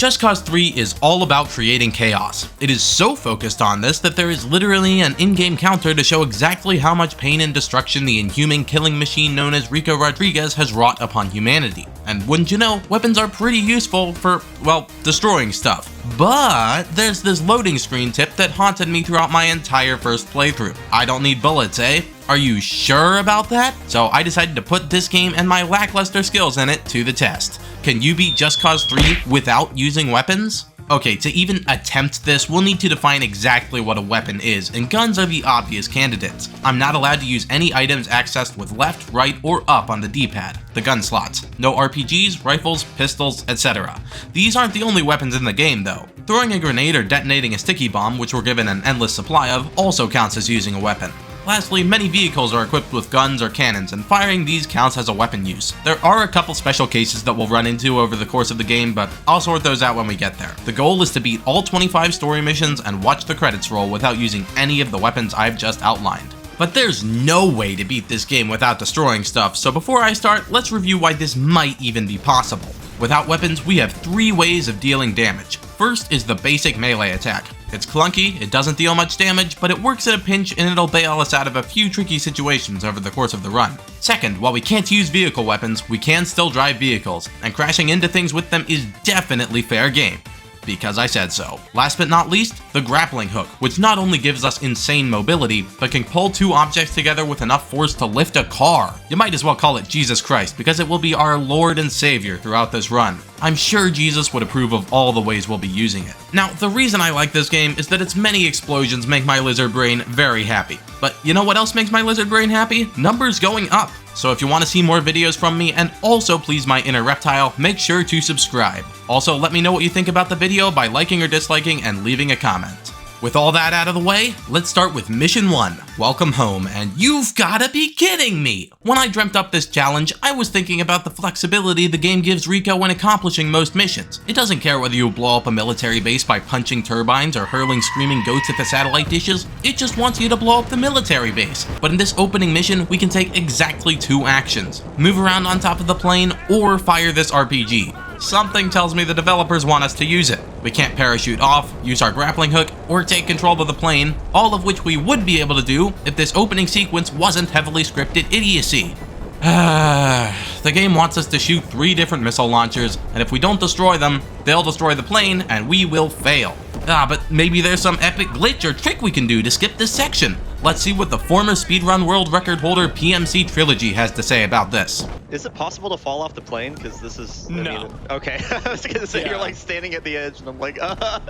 Just Cause 3 is all about creating chaos. It is so focused on this that there is literally an in-game counter to show exactly how much pain and destruction the inhuman killing machine known as Rico Rodriguez has wrought upon humanity. And wouldn't you know, weapons are pretty useful for, well, destroying stuff. But there's this loading screen tip that haunted me throughout my entire first playthrough. I don't need bullets, eh? Are you sure about that? So I decided to put this game and my lackluster skills in it to the test. Can you beat Just Cause 3 without using weapons? Okay, to even attempt this, we'll need to define exactly what a weapon is, and guns are the obvious candidates. I'm not allowed to use any items accessed with left, right, or up on the D-pad, the gun slots. No RPGs, rifles, pistols, etc. These aren't the only weapons in the game though. Throwing a grenade or detonating a sticky bomb, which we're given an endless supply of, also counts as using a weapon. Lastly, many vehicles are equipped with guns or cannons, and firing these counts as a weapon use. There are a couple special cases that we'll run into over the course of the game, but I'll sort those out when we get there. The goal is to beat all 25 story missions and watch the credits roll without using any of the weapons I've just outlined. But there's no way to beat this game without destroying stuff, so before I start, let's review why this might even be possible. Without weapons, we have 3 ways of dealing damage. First is the basic melee attack. It's clunky, it doesn't deal much damage, but it works at a pinch and it'll bail us out of a few tricky situations over the course of the run. Second, while we can't use vehicle weapons, we can still drive vehicles, and crashing into things with them is definitely fair game. Because I said so. Last but not least, the grappling hook, which not only gives us insane mobility, but can pull 2 objects together with enough force to lift a car. You might as well call it Jesus Christ, because it will be our Lord and Savior throughout this run. I'm sure Jesus would approve of all the ways we'll be using it. Now, the reason I like this game is that its many explosions make my lizard brain very happy. But you know what else makes my lizard brain happy? Numbers going up. So if you want to see more videos from me and also please my inner reptile, make sure to subscribe. Also, let me know what you think about the video by liking or disliking and leaving a comment. With all that out of the way, let's start with Mission 1, Welcome Home, and you've gotta be kidding me! When I dreamt up this challenge, I was thinking about the flexibility the game gives Rico when accomplishing most missions. It doesn't care whether you blow up a military base by punching turbines or hurling screaming goats at the satellite dishes, it just wants you to blow up the military base. But in this opening mission, we can take exactly 2 actions. Move around on top of the plane, or fire this RPG. Something tells me the developers want us to use it. We can't parachute off, use our grappling hook, or take control of the plane, all of which we would be able to do if this opening sequence wasn't heavily scripted idiocy. The game wants us to shoot 3 different missile launchers, and if we don't destroy them, they'll destroy the plane and we will fail. But maybe there's some epic glitch or trick we can do to skip this section. Let's see what the former speedrun world record holder PMC Trilogy has to say about this. Is it possible to fall off the plane? Because this is... No. Okay, I was gonna say, Yeah. You're like standing at the edge and I'm like,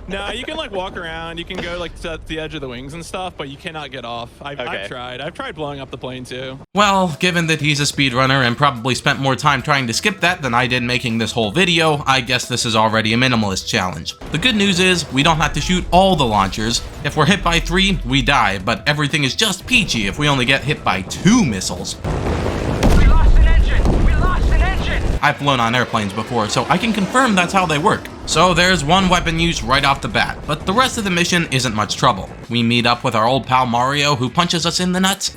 No, you can like walk around, you can go like to the edge of the wings and stuff, but you cannot get off. I've tried blowing up the plane too. Well, given that he's a speedrunner and probably spent more time trying to skip that than I did making this whole video, I guess this is already a minimalist challenge. The good news is, we don't have to shoot all the launchers. If we're hit by 3, we die, but everything is just peachy if we only get hit by 2 missiles. We lost an engine! We lost an engine! I've flown on airplanes before, so I can confirm that's how they work. So there's 1 weapon use right off the bat, but the rest of the mission isn't much trouble. We meet up with our old pal Mario, who punches us in the nuts.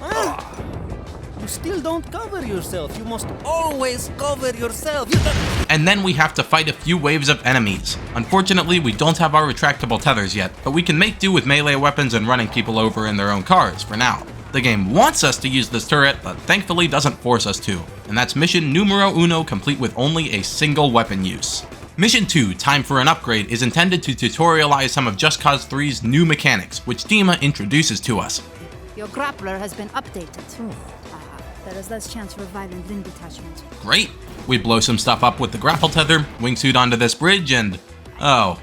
You still don't cover yourself. You must always cover yourself. And then we have to fight a few waves of enemies. Unfortunately, we don't have our retractable tethers yet, but we can make do with melee weapons and running people over in their own cars for now. The game wants us to use this turret, but thankfully doesn't force us to. And that's mission numero 1, complete with only a single weapon use. Mission 2, Time for an Upgrade, is intended to tutorialize some of Just Cause 3's new mechanics, which Dima introduces to us. Your grappler has been updated. There is less chance for violent limb detachment. Great! We blow some stuff up with the grapple tether, wingsuit onto this bridge, and... Oh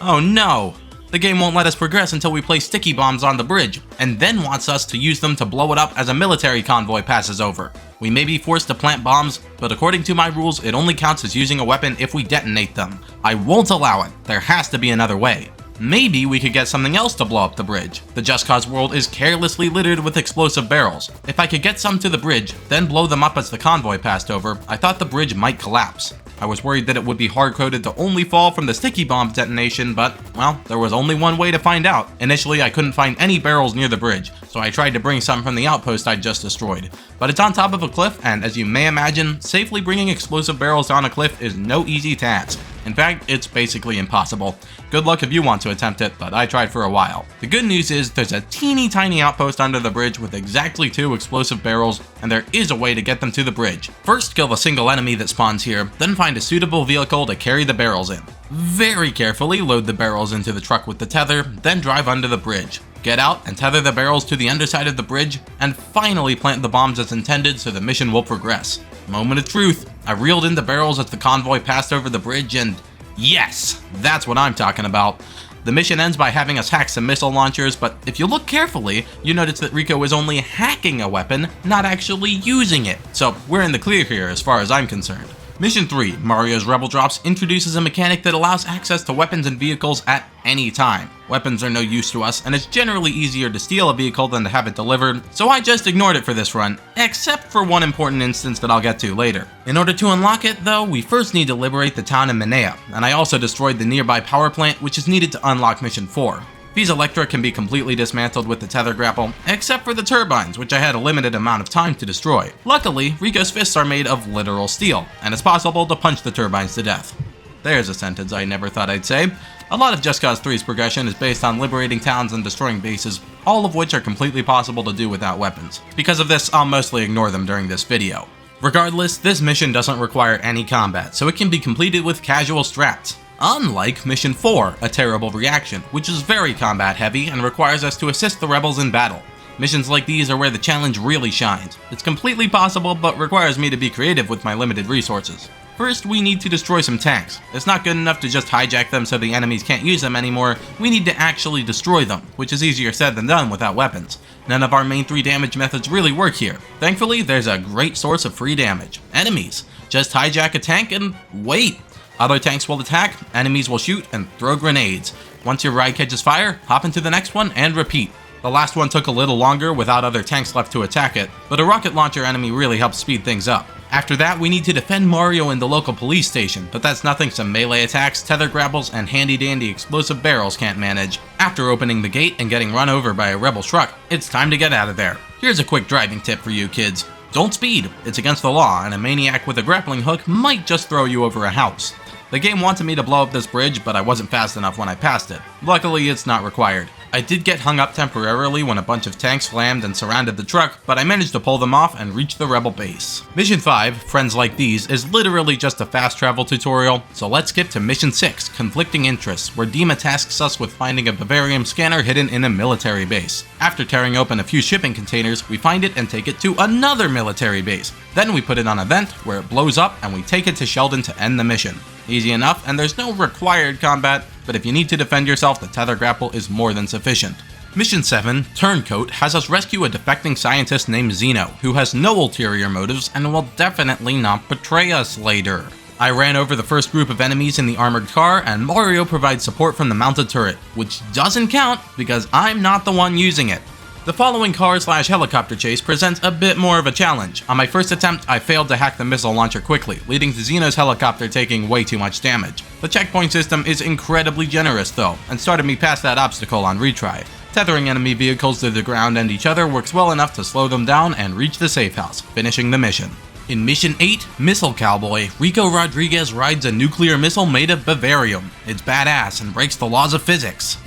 no! The game won't let us progress until we place sticky bombs on the bridge, and then wants us to use them to blow it up as a military convoy passes over. We may be forced to plant bombs, but according to my rules, it only counts as using a weapon if we detonate them. I won't allow it. There has to be another way. Maybe we could get something else to blow up the bridge. The Just Cause world is carelessly littered with explosive barrels. If I could get some to the bridge, then blow them up as the convoy passed over, I thought the bridge might collapse. I was worried that it would be hard-coded to only fall from the sticky bomb detonation, but, well, there was only one way to find out. Initially, I couldn't find any barrels near the bridge, so I tried to bring some from the outpost I'd just destroyed. But it's on top of a cliff, and as you may imagine, safely bringing explosive barrels down a cliff is no easy task. In fact, it's basically impossible. Good luck if you want to attempt it, but I tried for a while. The good news is there's a teeny tiny outpost under the bridge with exactly 2 explosive barrels, and there is a way to get them to the bridge. First, kill the single enemy that spawns here, then find a suitable vehicle to carry the barrels in. Very carefully load the barrels into the truck with the tether, then drive under the bridge. Get out and tether the barrels to the underside of the bridge, and finally plant the bombs as intended so the mission will progress. Moment of truth, I reeled in the barrels as the convoy passed over the bridge and yes, that's what I'm talking about. The mission ends by having us hack some missile launchers, but if you look carefully, you notice that Rico is only hacking a weapon, not actually using it. So we're in the clear here as far as I'm concerned. Mission 3, Mario's Rebel Drops, introduces a mechanic that allows access to weapons and vehicles at any time. Weapons are no use to us, and it's generally easier to steal a vehicle than to have it delivered, so I just ignored it for this run, except for one important instance that I'll get to later. In order to unlock it, though, we first need to liberate the town of Mania, and I also destroyed the nearby power plant, which is needed to unlock Mission 4. These Electra can be completely dismantled with the tether grapple, except for the turbines, which I had a limited amount of time to destroy. Luckily, Rico's fists are made of literal steel, and it's possible to punch the turbines to death. There's a sentence I never thought I'd say. A lot of Just Cause 3's progression is based on liberating towns and destroying bases, all of which are completely possible to do without weapons. Because of this, I'll mostly ignore them during this video. Regardless, this mission doesn't require any combat, so it can be completed with casual strats. Unlike Mission 4, A Terrible Reaction, which is very combat heavy and requires us to assist the rebels in battle. Missions like these are where the challenge really shines. It's completely possible, but requires me to be creative with my limited resources. First, we need to destroy some tanks. It's not good enough to just hijack them so the enemies can't use them anymore, we need to actually destroy them, which is easier said than done without weapons. None of our main 3 damage methods really work here. Thankfully, there's a great source of free damage: enemies. Just hijack a tank and wait. Other tanks will attack, enemies will shoot, and throw grenades. Once your ride catches fire, hop into the next one and repeat. The last one took a little longer without other tanks left to attack it, but a rocket launcher enemy really helps speed things up. After that, we need to defend Mario in the local police station, but that's nothing some melee attacks, tether grapples, and handy-dandy explosive barrels can't manage. After opening the gate and getting run over by a rebel truck, it's time to get out of there. Here's a quick driving tip for you kids. Don't speed, it's against the law, and a maniac with a grappling hook might just throw you over a house. The game wanted me to blow up this bridge, but I wasn't fast enough when I passed it. Luckily, it's not required. I did get hung up temporarily when a bunch of tanks slammed and surrounded the truck, but I managed to pull them off and reach the rebel base. Mission 5, Friends Like These, is literally just a fast travel tutorial, so let's skip to Mission 6, Conflicting Interests, where Dima tasks us with finding a Bavarium scanner hidden in a military base. After tearing open a few shipping containers, we find it and take it to another military base. Then we put it on a vent, where it blows up, and we take it to Sheldon to end the mission. Easy enough, and there's no required combat, but if you need to defend yourself, the tether grapple is more than sufficient. Mission 7, Turncoat, has us rescue a defecting scientist named Zeno, who has no ulterior motives and will definitely not betray us later. I ran over the first group of enemies in the armored car, and Mario provides support from the mounted turret, which doesn't count because I'm not the one using it. The following car/helicopter chase presents a bit more of a challenge. On my first attempt, I failed to hack the missile launcher quickly, leading to Zeno's helicopter taking way too much damage. The checkpoint system is incredibly generous though, and started me past that obstacle on retry. Tethering enemy vehicles to the ground and each other works well enough to slow them down and reach the safe house, finishing the mission. In Mission 8, Missile Cowboy, Rico Rodriguez rides a nuclear missile made of Bavarium. It's badass and breaks the laws of physics.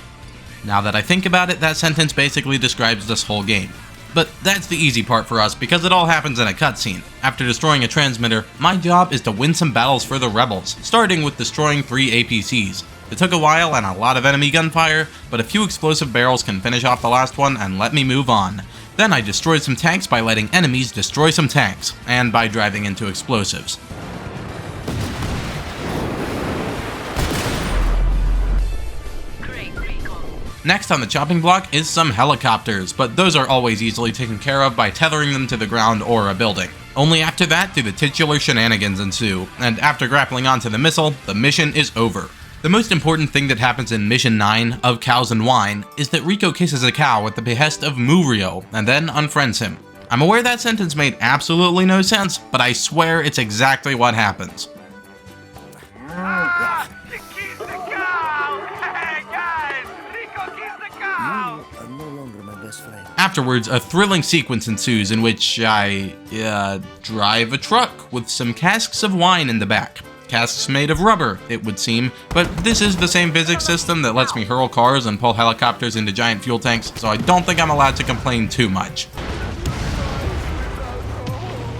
Now that I think about it, that sentence basically describes this whole game. But that's the easy part for us because it all happens in a cutscene. After destroying a transmitter, my job is to win some battles for the rebels, starting with destroying 3 APCs. It took a while and a lot of enemy gunfire, but a few explosive barrels can finish off the last one and let me move on. Then I destroyed some tanks by letting enemies destroy some tanks, and by driving into explosives. Next on the chopping block is some helicopters, but those are always easily taken care of by tethering them to the ground or a building. Only after that do the titular shenanigans ensue, and after grappling onto the missile, the mission is over. The most important thing that happens in Mission 9, of Cows and Wine, is that Rico kisses a cow at the behest of Murio, and then unfriends him. I'm aware that sentence made absolutely no sense, but I swear it's exactly what happens. Afterwards, a thrilling sequence ensues in which I drive a truck with some casks of wine in the back. casks made of rubber, it would seem, but this is the same physics system that lets me hurl cars and pull helicopters into giant fuel tanks, so I don't think I'm allowed to complain too much.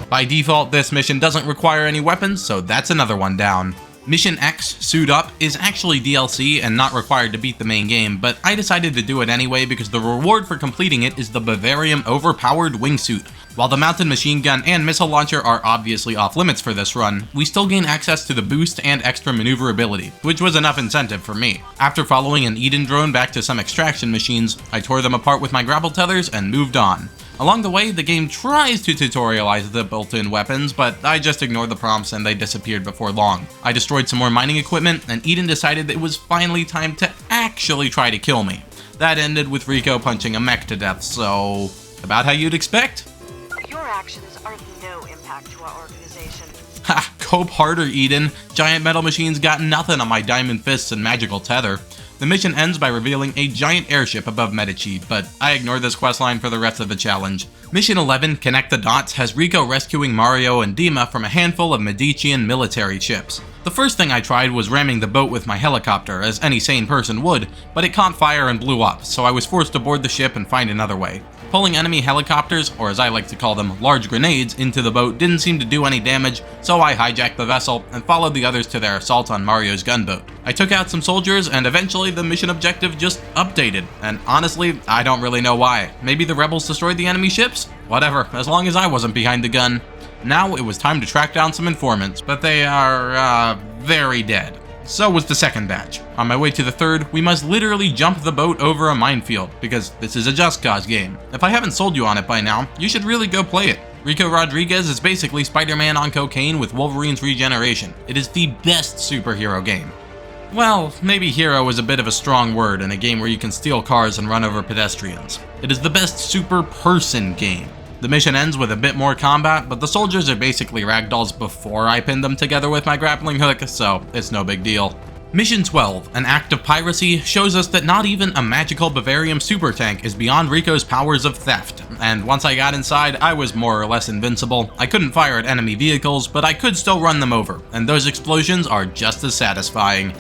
By default, this mission doesn't require any weapons, so that's another one down. Mission X, Suit Up, is actually DLC and not required to beat the main game, but I decided to do it anyway because the reward for completing it is the Bavarium Overpowered Wingsuit. While the mounted machine gun and missile launcher are obviously off limits for this run, we still gain access to the boost and extra maneuverability, which was enough incentive for me. After following an Eden drone back to some extraction machines, I tore them apart with my grapple tethers and moved on. Along the way, the game tries to tutorialize the built-in weapons, but I just ignored the prompts and they disappeared before long. I destroyed some more mining equipment, and Eden decided it was finally time to actually try to kill me. That ended with Rico punching a mech to death, so about how you'd expect? Your actions are of no impact to our organization. Ha! Cope harder, Eden. Giant metal machines got nothing on my diamond fists and magical tether. The mission ends by revealing a giant airship above Medici, but I ignored this questline for the rest of the challenge. Mission 11, Connect the Dots, has Rico rescuing Mario and Dima from a handful of Medician military ships. The first thing I tried was ramming the boat with my helicopter, as any sane person would, but it caught fire and blew up, so I was forced to board the ship and find another way. Pulling enemy helicopters, or as I like to call them, large grenades, into the boat didn't seem to do any damage, so I hijacked the vessel and followed the others to their assault on Mario's gunboat. I took out some soldiers, and eventually the mission objective just updated, and honestly, I don't really know why. Maybe the rebels destroyed the enemy ships? Whatever, as long as I wasn't behind the gun. Now it was time to track down some informants, but they are, very dead. So was the second batch. On my way to the third, we must literally jump the boat over a minefield, because this is a Just Cause game. If I haven't sold you on it by now, you should really go play it. Rico Rodriguez is basically Spider-Man on cocaine with Wolverine's regeneration. It is the best superhero game. Well, maybe hero is a bit of a strong word in a game where you can steal cars and run over pedestrians. It is the best super person game. The mission ends with a bit more combat, but the soldiers are basically ragdolls before I pin them together with my grappling hook, so it's no big deal. Mission 12, An Act of Piracy, shows us that not even a magical Bavarium super tank is beyond Rico's powers of theft, and once I got inside, I was more or less invincible. I couldn't fire at enemy vehicles, but I could still run them over, and those explosions are just as satisfying.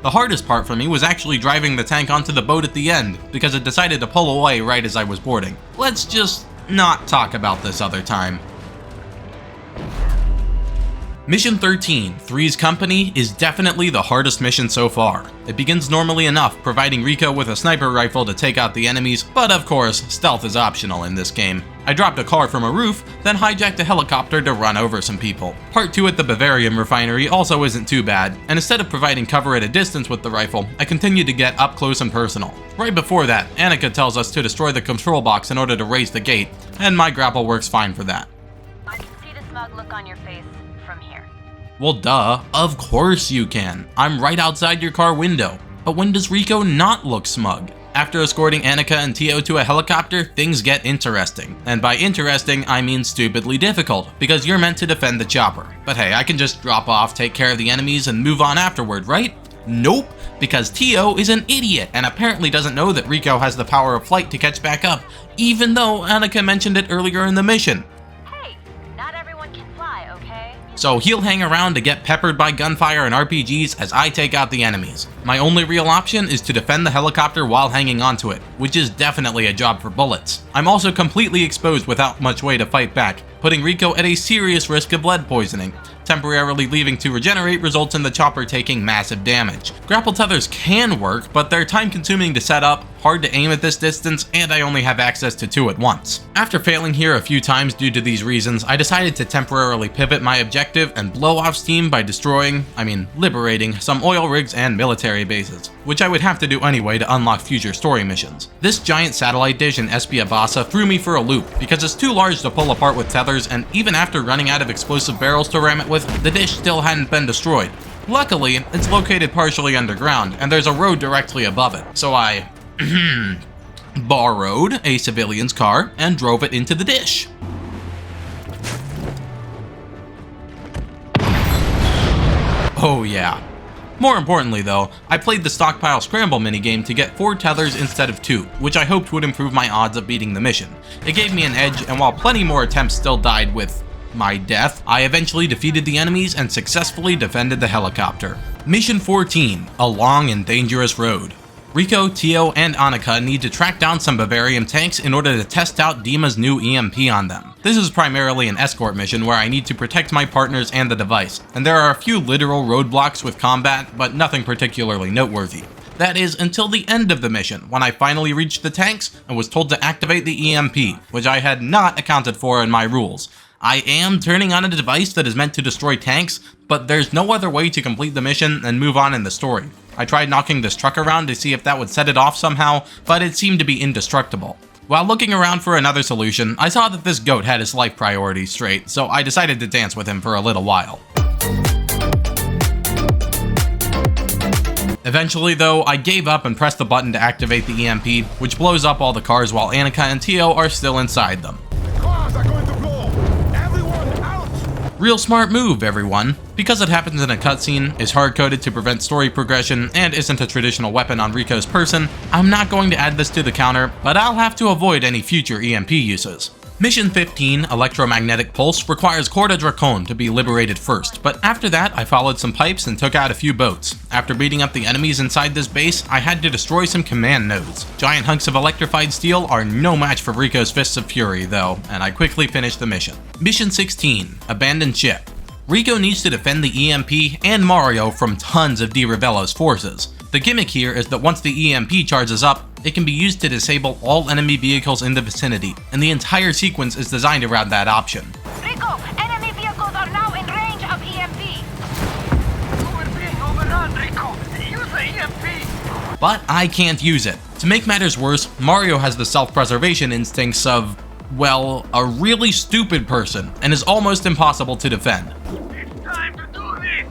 The hardest part for me was actually driving the tank onto the boat at the end, because it decided to pull away right as I was boarding. Let's just not talk about this other time. Mission 13, Three's Company, is definitely the hardest mission so far. It begins normally enough, providing Rico with a sniper rifle to take out the enemies, but of course, stealth is optional in this game. I dropped a car from a roof, then hijacked a helicopter to run over some people. Part 2 at the Bavarium refinery also isn't too bad, and instead of providing cover at a distance with the rifle, I continued to get up close and personal. Right before that, Annika tells us to destroy the control box in order to raise the gate, and my grapple works fine for that. I can see the smug look on your face from here. Well duh, of course you can. I'm right outside your car window. But when does Rico not look smug? After escorting Annika and Tio to a helicopter, things get interesting. And by interesting, I mean stupidly difficult, because you're meant to defend the chopper. But hey, I can just drop off, take care of the enemies, and move on afterward, right? Nope, because Tio is an idiot and apparently doesn't know that Rico has the power of flight to catch back up, even though Annika mentioned it earlier in the mission. Hey, not everyone can fly, okay? So he'll hang around to get peppered by gunfire and RPGs as I take out the enemies. My only real option is to defend the helicopter while hanging onto it, which is definitely a job for bullets. I'm also completely exposed without much way to fight back, putting Rico at a serious risk of lead poisoning. Temporarily leaving to regenerate results in the chopper taking massive damage. Grapple tethers can work, but they're time consuming to set up, hard to aim at this distance, and I only have access to 2 at once. After failing here a few times due to these reasons, I decided to temporarily pivot my objective and blow off steam by liberating some oil rigs and military bases, which I would have to do anyway to unlock future story missions. This giant satellite dish in Espiabasa threw me for a loop because it's too large to pull apart with tethers, and even after running out of explosive barrels to ram it with, the dish still hadn't been destroyed. Luckily, it's located partially underground, and there's a road directly above it, so I borrowed a civilian's car and drove it into the dish. Oh yeah. More importantly though, I played the stockpile scramble minigame to get 4 tethers instead of 2, which I hoped would improve my odds of beating the mission. It gave me an edge, and while plenty more attempts still died with my death, I eventually defeated the enemies and successfully defended the helicopter. Mission 14, a long and dangerous road. Rico, Tio, and Annika need to track down some Bavarium tanks in order to test out Dima's new EMP on them. This is primarily an escort mission where I need to protect my partners and the device, and there are a few literal roadblocks with combat, but nothing particularly noteworthy. That is until the end of the mission, when I finally reached the tanks and was told to activate the EMP, which I had not accounted for in my rules. I am turning on a device that is meant to destroy tanks, but there's no other way to complete the mission and move on in the story. I tried knocking this truck around to see if that would set it off somehow, but it seemed to be indestructible. While looking around for another solution, I saw that this goat had his life priorities straight, so I decided to dance with him for a little while. Eventually though, I gave up and pressed the button to activate the EMP, which blows up all the cars while Annika and Tio are still inside them. Cars are going to blow! Everyone out! Real smart move, everyone. Because it happens in a cutscene, is hard-coded to prevent story progression, and isn't a traditional weapon on Rico's person, I'm not going to add this to the counter, but I'll have to avoid any future EMP uses. Mission 15, Electromagnetic Pulse, requires Corda Dracon to be liberated first, but after that I followed some pipes and took out a few boats. After beating up the enemies inside this base, I had to destroy some command nodes. Giant hunks of electrified steel are no match for Rico's Fists of Fury though, and I quickly finished the mission. Mission 16, Abandoned Ship. Rico needs to defend the EMP and Mario from tons of DiRivello's forces. The gimmick here is that once the EMP charges up, it can be used to disable all enemy vehicles in the vicinity, and the entire sequence is designed around that option. Rico, enemy vehicles are now in range of EMP. We're being overrun, Rico. Use the EMP. But I can't use it. To make matters worse, Mario has the self-preservation instincts of, well, a really stupid person, and is almost impossible to defend. It's time to do this.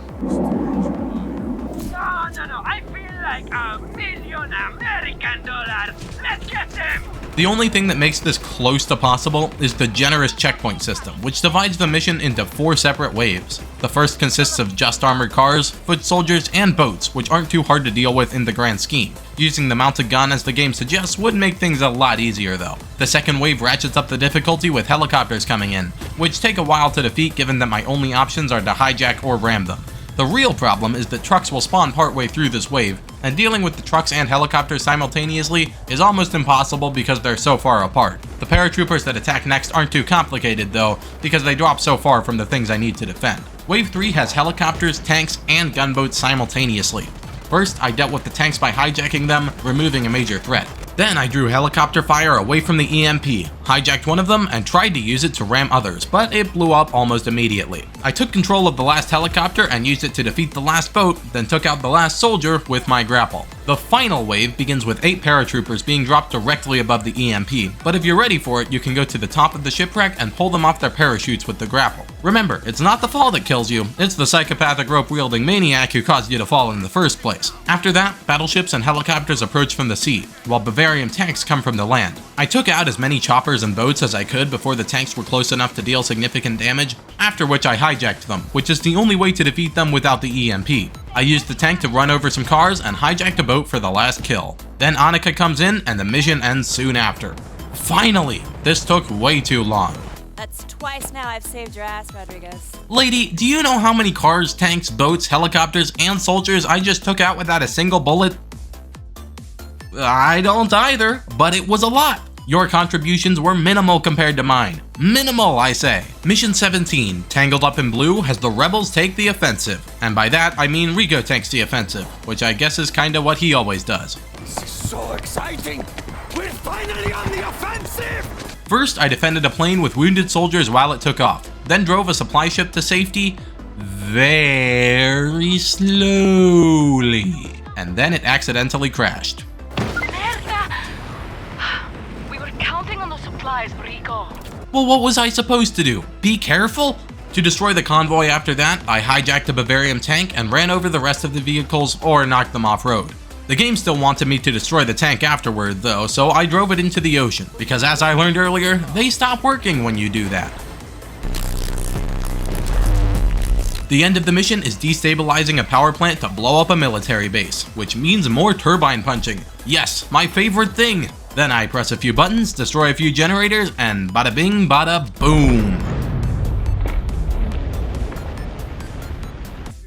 No. I feel like $1 million American dollars. Let's get them. The only thing that makes this close to possible is the generous checkpoint system, which divides the mission into 4 separate waves. The first consists of just armored cars, foot soldiers, and boats, which aren't too hard to deal with in the grand scheme. Using the mounted gun as the game suggests would make things a lot easier though. The second wave ratchets up the difficulty with helicopters coming in, which take a while to defeat given that my only options are to hijack or ram them. The real problem is that trucks will spawn partway through this wave, and dealing with the trucks and helicopters simultaneously is almost impossible because they're so far apart. The paratroopers that attack next aren't too complicated though, because they drop so far from the things I need to defend. Wave 3 has helicopters, tanks, and gunboats simultaneously. First, I dealt with the tanks by hijacking them, removing a major threat. Then I drew helicopter fire away from the EMP, hijacked one of them, and tried to use it to ram others, but it blew up almost immediately. I took control of the last helicopter and used it to defeat the last boat, then took out the last soldier with my grapple. The final wave begins with 8 paratroopers being dropped directly above the EMP, but if you're ready for it, you can go to the top of the shipwreck and pull them off their parachutes with the grapple. Remember, it's not the fall that kills you, it's the psychopathic rope-wielding maniac who caused you to fall in the first place. After that, battleships and helicopters approach from the sea, while Bavarium tanks come from the land. I took out as many choppers and boats as I could before the tanks were close enough to deal significant damage, after which I hijacked them, which is the only way to defeat them without the EMP. I used the tank to run over some cars and hijacked a boat for the last kill. Then Annika comes in and the mission ends soon after. Finally! This took way too long. That's twice now I've saved your ass, Rodriguez. Lady, do you know how many cars, tanks, boats, helicopters, and soldiers I just took out without a single bullet? I don't either, but it was a lot. Your contributions were minimal compared to mine. Minimal, I say. Mission 17, Tangled Up in Blue, has the rebels take the offensive. And by that, I mean Rico takes the offensive, which I guess is kinda what he always does. This is so exciting! We're finally on the offensive! First, I defended a plane with wounded soldiers while it took off, then drove a supply ship to safety very slowly, and then it accidentally crashed. We were counting on those supplies, Rico. Well, what was I supposed to do? Be careful? To destroy the convoy after that, I hijacked a Bavarium tank and ran over the rest of the vehicles or knocked them off-road. The game still wanted me to destroy the tank afterward though, so I drove it into the ocean, because as I learned earlier, they stop working when you do that. The end of the mission is destabilizing a power plant to blow up a military base, which means more turbine punching. Yes, my favorite thing! Then I press a few buttons, destroy a few generators, and bada bing bada boom.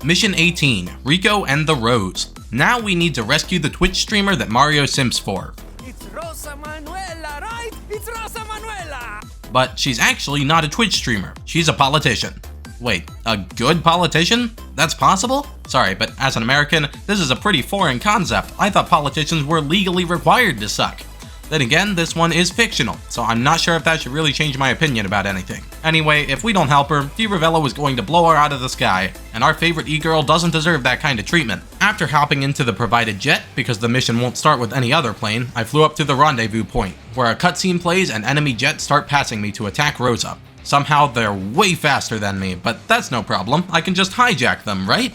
Mission 18, Rico and the Rose. Now we need to rescue the Twitch streamer that Mario simps for. It's Rosa Manuela, right? It's Rosa Manuela! But she's actually not a Twitch streamer. She's a politician. Wait, a good politician? That's possible? Sorry, but as an American, this is a pretty foreign concept. I thought politicians were legally required to suck. Then again, this one is fictional, so I'm not sure if that should really change my opinion about anything. Anyway, if we don't help her, Fioravella was going to blow her out of the sky, and our favorite e-girl doesn't deserve that kind of treatment. After hopping into the provided jet, because the mission won't start with any other plane, I flew up to the rendezvous point, where a cutscene plays and enemy jets start passing me to attack Rosa. Somehow they're way faster than me, but that's no problem. I can just hijack them, right?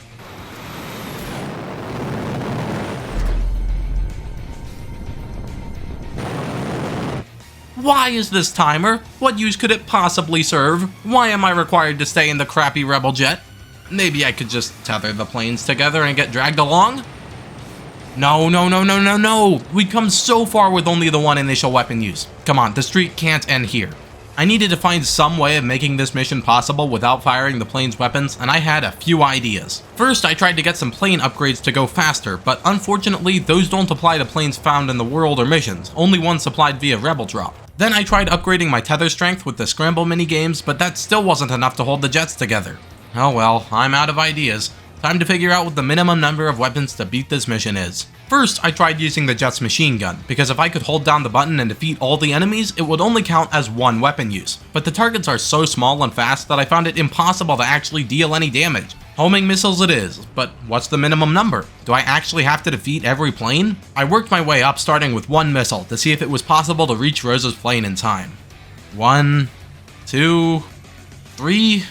Why is this timer? What use could it possibly serve? Why am I required to stay in the crappy rebel jet? Maybe I could just tether the planes together and get dragged along? No. We'd come so far with only the one initial weapon use. Come on, the streak can't end here. I needed to find some way of making this mission possible without firing the plane's weapons, and I had a few ideas. First, I tried to get some plane upgrades to go faster, but unfortunately, those don't apply to planes found in the world or missions, only ones supplied via Rebel Drop. Then I tried upgrading my tether strength with the scramble minigames, but that still wasn't enough to hold the jets together. Oh well, I'm out of ideas. Time to figure out what the minimum number of weapons to beat this mission is. First, I tried using the jet's machine gun, because if I could hold down the button and defeat all the enemies, it would only count as one weapon use. But the targets are so small and fast that I found it impossible to actually deal any damage. Homing missiles it is, but what's the minimum number? Do I actually have to defeat every plane? I worked my way up starting with one missile to see if it was possible to reach Rosa's plane in time. 1, 2, 3,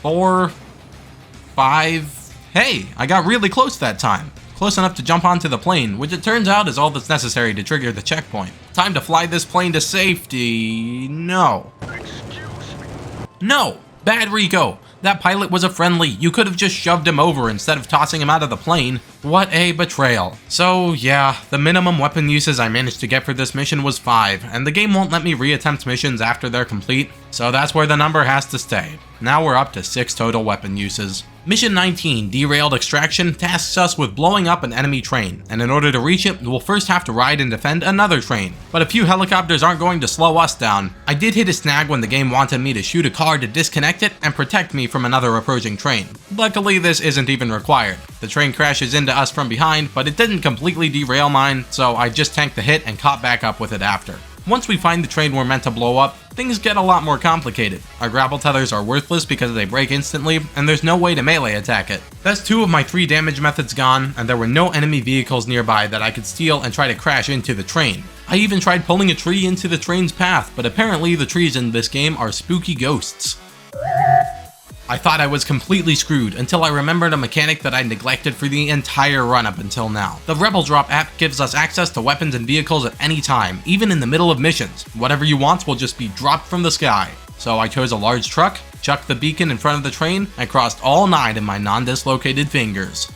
4, 5... Hey, I got really close that time. Close enough to jump onto the plane, which it turns out is all that's necessary to trigger the checkpoint. Time to fly this plane to safety... No. No! Bad Rico! That pilot was a friendly. You could have just shoved him over instead of tossing him out of the plane. What a betrayal. So yeah, the minimum weapon uses I managed to get for this mission was 5, and the game won't let me reattempt missions after they're complete, so that's where the number has to stay. Now we're up to 6 total weapon uses. Mission 19, Derailed Extraction, tasks us with blowing up an enemy train, and in order to reach it, we'll first have to ride and defend another train. But a few helicopters aren't going to slow us down. I did hit a snag when the game wanted me to shoot a car to disconnect it and protect me from another approaching train. Luckily, this isn't even required. The train crashes into us from behind, but it didn't completely derail mine, so I just tanked the hit and caught back up with it after. Once we find the train we're meant to blow up, things get a lot more complicated. Our grapple tethers are worthless because they break instantly, and there's no way to melee attack it. That's 2 of my 3 damage methods gone, and there were no enemy vehicles nearby that I could steal and try to crash into the train. I even tried pulling a tree into the train's path, but apparently the trees in this game are spooky ghosts. I thought I was completely screwed until I remembered a mechanic that I neglected for the entire run up until now. The Rebel Drop app gives us access to weapons and vehicles at any time, even in the middle of missions. Whatever you want will just be dropped from the sky. So I chose a large truck, chucked the beacon in front of the train, and crossed all 9 in my non-dislocated fingers.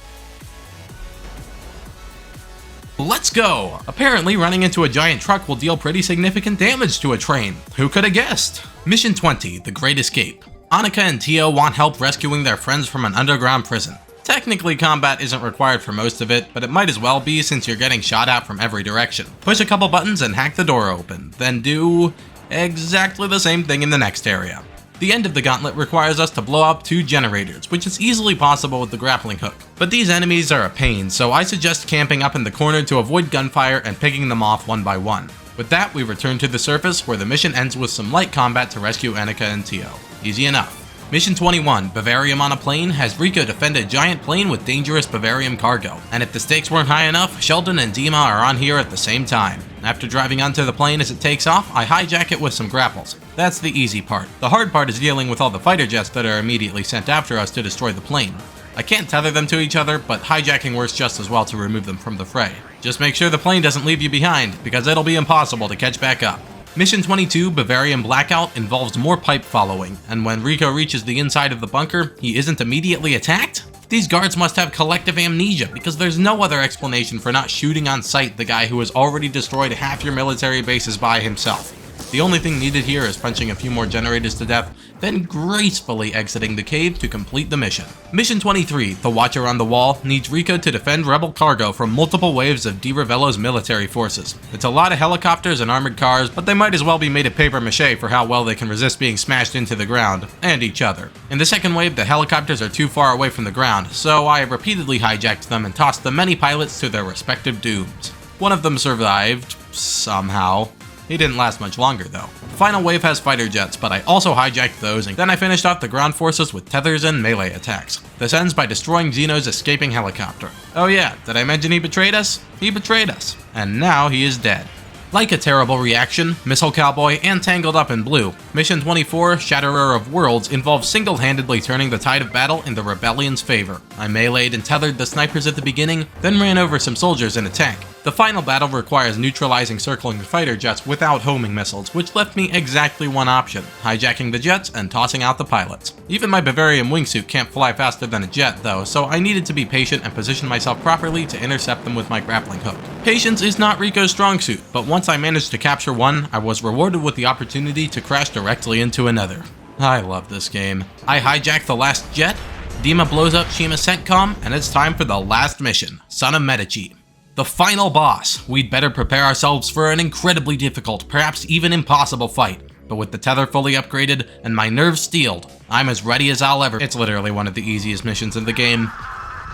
Let's go! Apparently running into a giant truck will deal pretty significant damage to a train. Who could have guessed? Mission 20, The Great Escape. Annika and Tio want help rescuing their friends from an underground prison. Technically, combat isn't required for most of it, but it might as well be since you're getting shot at from every direction. Push a couple buttons and hack the door open, then do exactly the same thing in the next area. The end of the gauntlet requires us to blow up 2 generators, which is easily possible with the grappling hook. But these enemies are a pain, so I suggest camping up in the corner to avoid gunfire and picking them off one by one. With that, we return to the surface, where the mission ends with some light combat to rescue Annika and Tio. Easy enough. Mission 21, Bavarium on a Plane, has Rico defend a giant plane with dangerous Bavarium cargo. And if the stakes weren't high enough, Sheldon and Dima are on here at the same time. After driving onto the plane as it takes off, I hijack it with some grapples. That's the easy part. The hard part is dealing with all the fighter jets that are immediately sent after us to destroy the plane. I can't tether them to each other, but hijacking works just as well to remove them from the fray. Just make sure the plane doesn't leave you behind, because it'll be impossible to catch back up. Mission 22, Bavarium Blackout, involves more pipe following, and when Rico reaches the inside of the bunker, he isn't immediately attacked? These guards must have collective amnesia, because there's no other explanation for not shooting on sight the guy who has already destroyed half your military bases by himself. The only thing needed here is punching a few more generators to death, then gracefully exiting the cave to complete the mission. Mission 23, the Watcher on the Wall, needs Rico to defend Rebel cargo from multiple waves of Derailed military forces. It's a lot of helicopters and armored cars, but they might as well be made of paper mache for how well they can resist being smashed into the ground, and each other. In the second wave, the helicopters are too far away from the ground, so I repeatedly hijacked them and tossed the many pilots to their respective dooms. One of them survived, somehow. He didn't last much longer though. The final wave has fighter jets, but I also hijacked those, and then I finished off the ground forces with tethers and melee attacks. This ends by destroying Xeno's escaping helicopter. Oh yeah, did I mention he betrayed us? He betrayed us. And now he is dead. Like a terrible reaction, Missile Cowboy, and Tangled Up in Blue, Mission 24, Shatterer of Worlds, involves single-handedly turning the tide of battle in the Rebellion's favor. I meleeed and tethered the snipers at the beginning, then ran over some soldiers in a tank. The final battle requires neutralizing circling fighter jets without homing missiles, which left me exactly one option: hijacking the jets and tossing out the pilots. Even my Bavarium wingsuit can't fly faster than a jet though, so I needed to be patient and position myself properly to intercept them with my grappling hook. Patience is not Rico's strong suit, but once I managed to capture one, I was rewarded with the opportunity to crash directly into another. I love this game. I hijacked the last jet, Dima blows up Shima's CENTCOM, and it's time for the last mission, Son of Medici. The final boss. We'd better prepare ourselves for an incredibly difficult, perhaps even impossible fight. But with the tether fully upgraded and my nerves steeled, I'm as ready as I'll ever. It's literally one of the easiest missions in the game.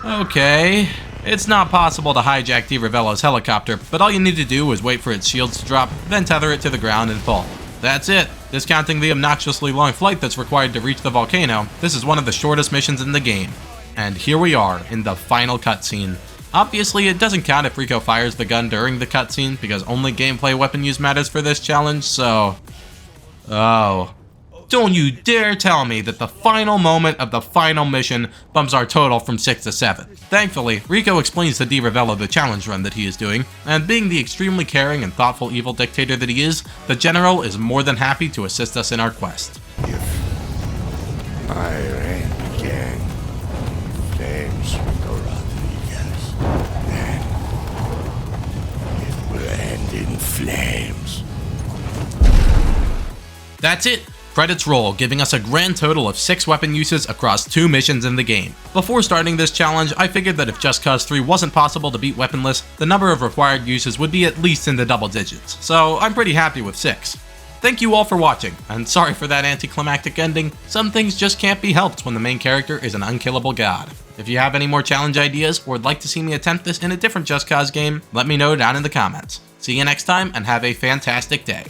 Okay, it's not possible to hijack Derailed's helicopter, but all you need to do is wait for its shields to drop, then tether it to the ground and pull. That's it. Discounting the obnoxiously long flight that's required to reach the volcano, this is one of the shortest missions in the game. And here we are, in the final cutscene. Obviously, it doesn't count if Rico fires the gun during the cutscene, because only gameplay weapon use matters for this challenge, so... Oh. Don't you dare tell me that the final moment of the final mission bumps our total from 6 to 7. Thankfully, Rico explains to Derailed the challenge run that he is doing, and being the extremely caring and thoughtful evil dictator that he is, the General is more than happy to assist us in our quest. If I reign again, flames Rico Rodriguez, then it will end in flames. That's it! Credits roll, giving us a grand total of 6 weapon uses across 2 missions in the game. Before starting this challenge, I figured that if Just Cause 3 wasn't possible to beat weaponless, the number of required uses would be at least in the double digits, so I'm pretty happy with 6. Thank you all for watching, and sorry for that anticlimactic ending. Some things just can't be helped when the main character is an unkillable god. If you have any more challenge ideas, or would like to see me attempt this in a different Just Cause game, let me know down in the comments. See you next time, and have a fantastic day.